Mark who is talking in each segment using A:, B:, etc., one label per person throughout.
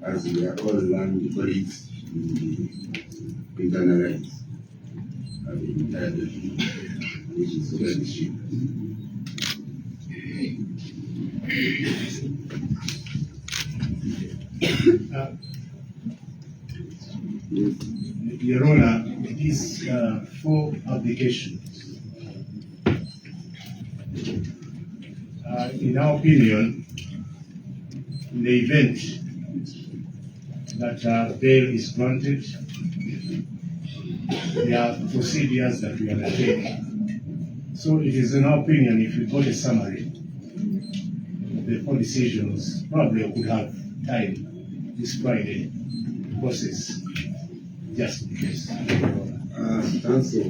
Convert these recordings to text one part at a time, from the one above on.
A: as we are all learned colleagues internalize the entire document, which is very cheap.
B: Your Honor, these 4 applications, in our opinion, in the event that bail is granted, there are procedures that we undertake. So it is in our opinion, if we got a summary of the 4 decisions, probably we could have time this Friday to process just in case.
A: Council, I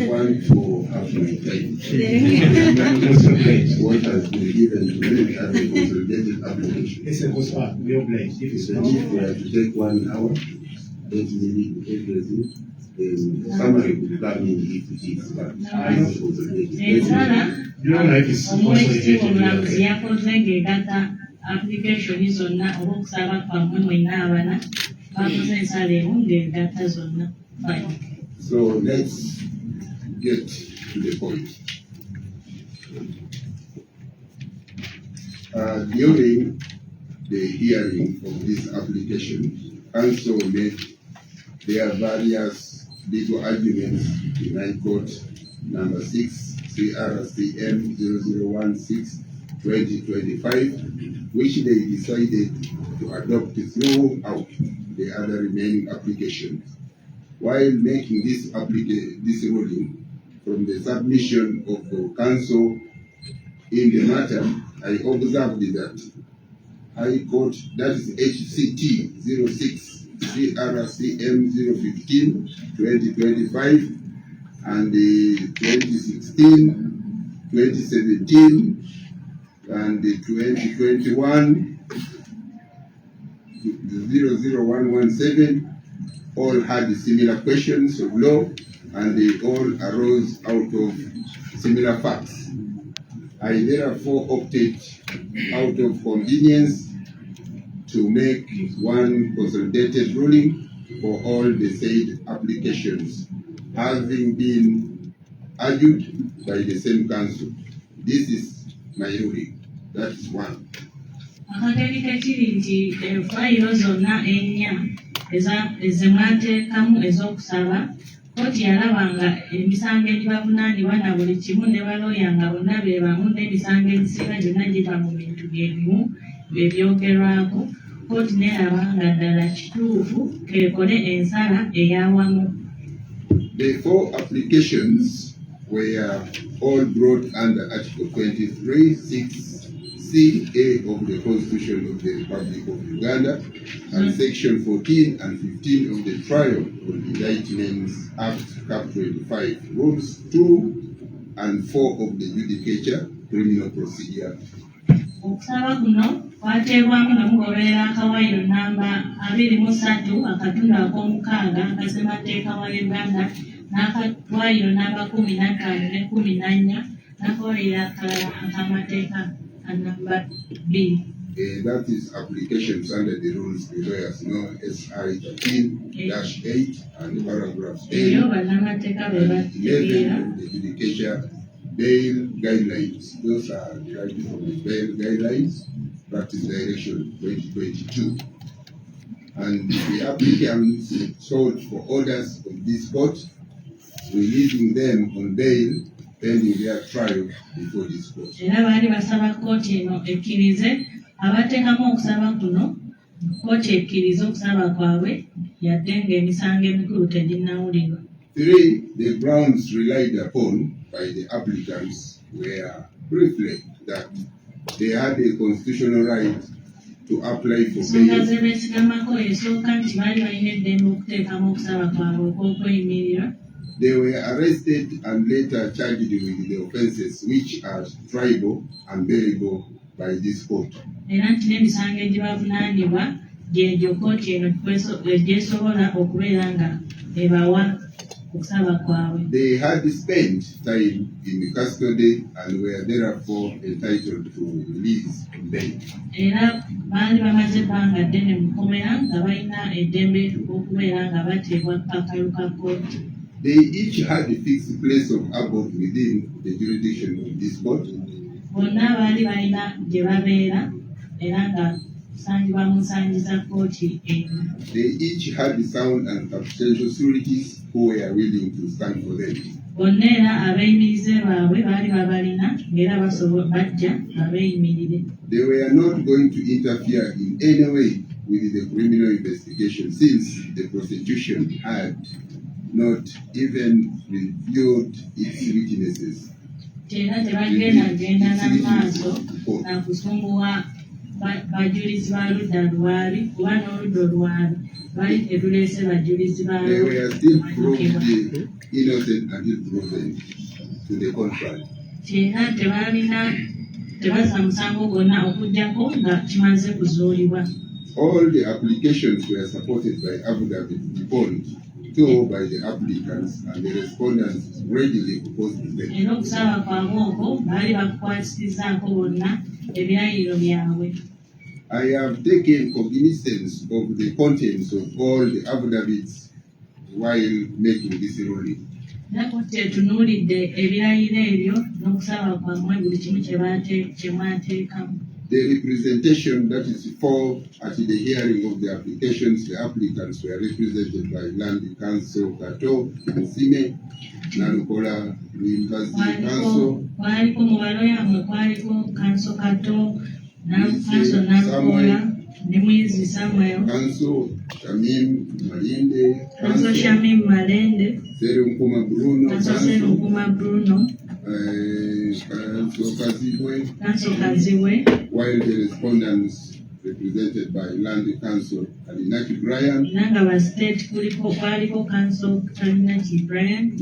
A: want for half my time. What has been given to me as a consolidated application.
B: It's a cost we oblige. If it's not,
A: If we have to take 1 hour, let me read everything. The summary will come in if it is, but it's consolidated.
B: Your Honor, if it's consolidated,
C: application zonna okusaba kwamwe mwenna abana bakoze ensala emu ng'egatta zonna.
A: So let's get to the point. During the hearing of this application, Council made their various legal arguments in High Court number 6 CRCM 0016/2025, which they decided to adopt throughout the other remaining applications. While making this ruling from the submission of the Council in the matter, I observed that High Court, that is HCT 06 CRCM 015/2025 and the 2016, 2017 and the 2021 00117 all had similar questions of law and they all arose out of similar facts. I therefore opted out of convenience to make one consolidated ruling for all the said applications, having been argued by the same Council. This is my ruling. That is one.
C: Akageri kekiri nti fayiro zonna ennya ezimwateekamu ez'okusaba kkooti yalabanga emisango egibavunaanibwa na buli kimu ne balooya nga bonna be bamu n'emisango egisinga gyonna giva mu bintu byebimu ebyogerwako. Kkooti n'eraba nga ddala kituufu keekole ensala ey'awamu.
A: The 4 applications were all brought under Article 23(6)(c)(a) of the Constitution of the Republic of Uganda and Section 14 and 15 of the Trial on Indictments Act Cap 25, Rules 2 and 4 of the Judicature Criminal Procedure.
C: Okusaba kuno kwateebwamu n'omugoberera akawaayiro namba 23 akatundu ak'omukaaga akassemateeka wa Uganda n'akawaayiro namba 15 ne 14 n'akawaayiro akalala ak'amateeka namba 2.
A: That is applications under the rules below as known as SI 13-8 and paragraph 10 and 11 of the Judicature Bail Guidelines. Those are derived from the Bail Guidelines, Practice Direction 2022. And the applicants sought for orders of this court, releasing them on bail pending their trial before this court.
C: Era baali basaba kkooti eno ekkirize abateekamu okusaba kuno, kkooti ekkirize okusaba kwabwe yadde ng'emisango emikulu teginnawulirwa.
A: 3. The grounds relied upon by the applicants were briefly that they had a constitutional right to apply for
C: Ensonga
A: bail.
C: ze beesigamako esooka nti baali balina eddembe okuteekamu okusaba kwabwe okw'okweyimirira.
A: They were arrested and later charged with the offences which are triable and bailable by this court.
C: Era nti n'emisango egibavunaanibwa gy'egyo kkooti eno gy'esobola okubeera nga ebawa okusaba kwabwe.
A: They had spent time in custody and were therefore entitled to release on bail.
C: Era baali bamaze ebbanga ddene mu kkomera nga balina eddembe okubeera nga bateebwa ku kakalu ka kkooti.
A: They each had a fixed place of abode within the jurisdiction of this court.
C: Bonna baali balina gye babeera era nga kusangibwa mu nsangi za kkooti eno.
A: They each had sound and substantial sureties who were willing to stand for them.
C: Bonna era abeeyimirize baabwe baali babalina ng'era basobola bajja abeeyimirire.
A: They were not going to interfere in any way with the criminal investigation since the prosecution had not even reviewed its witnesses.
C: Era tebagenda n'amaaso na kusumbuwa bajulizi ba ludda lwali kuba n'oludda olwali bali tetuleese bajulizi ba
A: They were still proved innocent until proven to the contrary.
C: Era tebasa musango gwonna okuggyako nga kimaze kuzuulibwa.
A: All the applications were supported by affidavit bond, though by the applicants, and the respondents readily opposed them.
C: Era okusaba kwabwe okwo baali bakukwatirizaako bonna ebirayiro byabwe.
A: I have taken cognizance of the contents of all the affidavits while making this ruling.
C: Nako tetunuulidde ebirayiro ebyo n'okusaba kwammwe buli kimu kye mwateekamu.
A: The representation that is for at the hearing of the applications, the applicants were represented by Land Council Kato, Nsime, Nalukola, University Council,
C: kwaliko mu baloyammwe kwaliko Kanso Kato, Kanso Nalukola, ne Mwizi Samuel,
A: Council Shamim Malinde,
C: Kanso Shamim Malende,
A: Serunkuma Bruno,
C: Kanso Serunkuma Bruno,
A: Council Kazibwe,
C: Kanso Kaziwe,
A: while the respondents represented by Land Council Alinaki Brian,
C: nanga ba state kwaliko Kanso Alinaki Brian,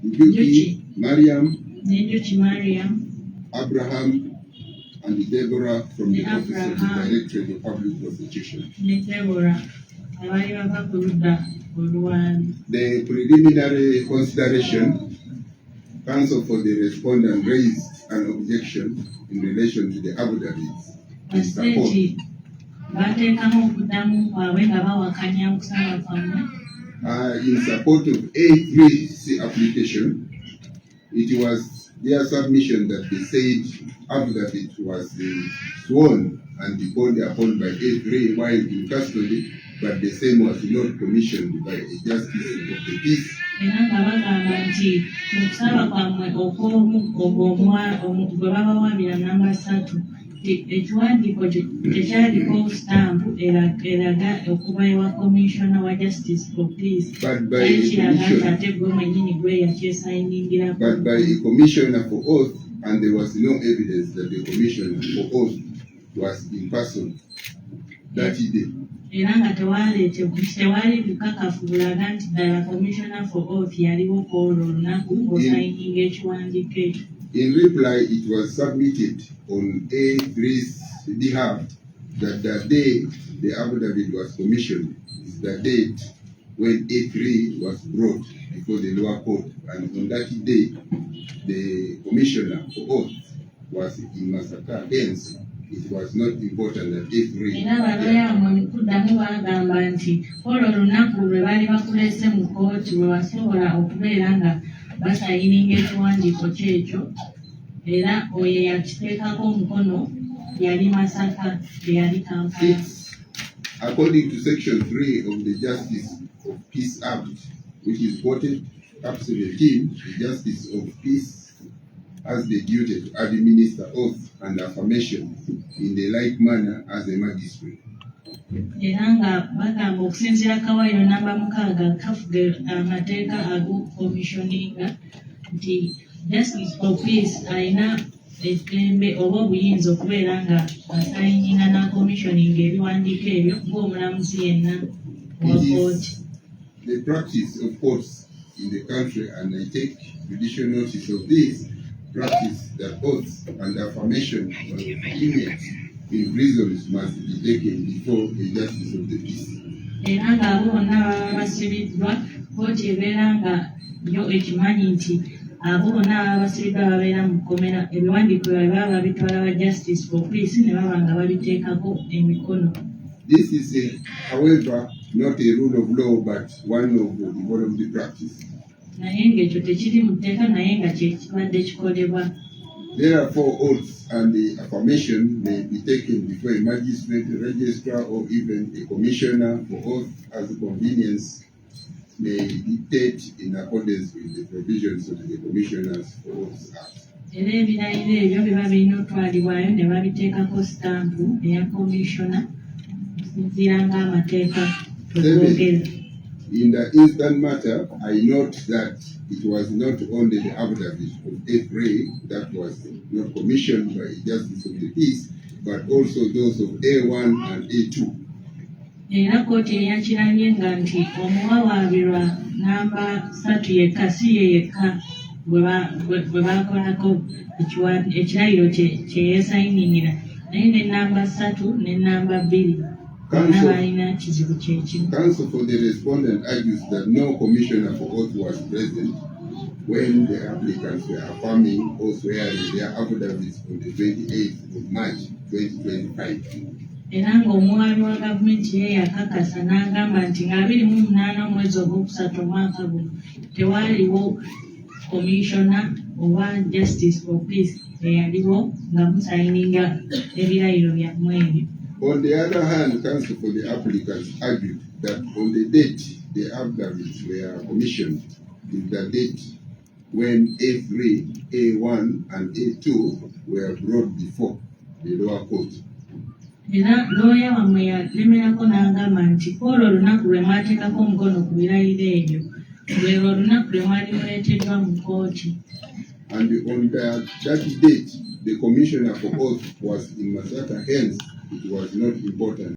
A: Njuki Mariam,
C: Nenjuki Mariam,
A: Abraham, and Deborah from the Office of the
C: Abraham.
A: Directorate of Public Prosecution.
C: ne Deborah abaali bava ku ludda olwali.
A: The preliminary consideration, counsel for the respondent raised an objection in relation to the affidavits in support.
C: Basiteeti bateekamu okuddamu kwabwe nga bawakanya okusaba kwammwe.
A: In support of A3C application, it was their submission that they said affidavit was sworn and decoded upon by A3 while in custody, but the same was not commissioned by a justice of the peace.
C: Era nga bagamba nti mu kusaba kwammwe gwe babawabira namba 3 ekiwandiiko tekyaliko stampu eraga okuva ewa commissioner wa justice for peace kyali kiraga nti ate gwe mwennyini gwe yakyesainingirako.
A: But by a commissioner for oath, and there was no evidence that the commissioner for oath was in person that day.
C: Era nga tewali bukakafu bulaga nti ddala commissioner for oath yaliwo kwolwo olunaku ng'osayininga ekiwandiiko ekyo.
A: In reply, it was submitted on A3's behalf that the day the affidavit was commissioned is the date when A3 was brought before the lower court, and on that day, the commissioner for oath was in Masaka. Hence, it was not important that A3.
C: Era baloyammwe mu kuddamu bagamba nti olwo olunaku lwe baali bakuleese mu kkooti lwe wasobola okubeera nga basayininga ekiwandiiko kyekyo, era oyo yakiteekako omukono yali Masaka teyali Kampala.
A: According to Section 3 of the Justice of Peace Act, which is quoted, Cap 17, the Justice of Peace has the duty to administer oath and affirmation in the like manner as a magistrate.
C: Era nga bagamba okusinziira kawaayiro namba 6 kafuge amateeka ag'okukomishoninga nti justice for peace alina eddembe oba obuyinza okubeera nga asayininga n'akomishoninga ebiwandiiko ebyo ng'omulamuzi yenna wa kooti.
A: The practice of courts in the country, and I take judicial notice of this practice, that oaths and affirmation of inmates in prisons must be taken before a justice of the peace.
C: Era ng'abo bonna baba basibiddwa kkooti ebeera nga yo ekimanyi nti abo bonna ababa basibiddwa babeera mu kkomera ebiwandiiko byabwe baba babitwala wa Justice for Peace ne baba nga babiteekako emikono.
A: This is, however, not a rule of law, but one of the involved practice.
C: Naye ng'ekyo tekiri mu tteeka naye nga kye kibadde kikolebwa.
A: Therefore, oaths and the affirmation may be taken before a magistrate, a registrar, or even a commissioner for oath as convenience may dictate in accordance with the provisions of the Commissioners for Oaths Act.
C: Era ebirayiro ebyo biba birina otwalibwayo ne babiteekako sitampu eya komishona okusinziira ng'amateeka bwegogera.
A: In the instant matter, I note that it was not only the affidavit of A3 that was not commissioned by Justice of the Peace, but also those of A1 and A2.
C: Era kkooti eyakirabye nga nti omuwawaabirwa namba 3 yekka si ye yekka bwe baakolako ekirayiro kye yeesayiningira naye ne namba 3 ne namba 2 bonna balina kizibu kyekimu.
A: Counsel for the respondent argues that no commissioner for oath was present when the applicants were affirming or swearing their affidavits on the 28th of March 2025.
C: Era ng'omuwaabi wa gavumenti ye yakakasa n'agamba nti nga 28 omwezi ogwokusatu omwaka guno tewaaliwo komishona owa Justice for Peace eyaliwo nga musayininga ebirayiro byammwe ebyo.
A: On the other hand, counsel for the applicants argued that on the date the affidavits were commissioned is the date when A3, A1, and A2 were brought before the lower court.
C: Era looya wammwe yalemerako n'agamba nti olwo olunaku lwe mwateekako omukono ku birayiro ebyo lwelwo olunaku lwe mwali muleeteddwa mu kkooti.
A: And on that date, the commissioner for oath was in Masaka, hence it was not important.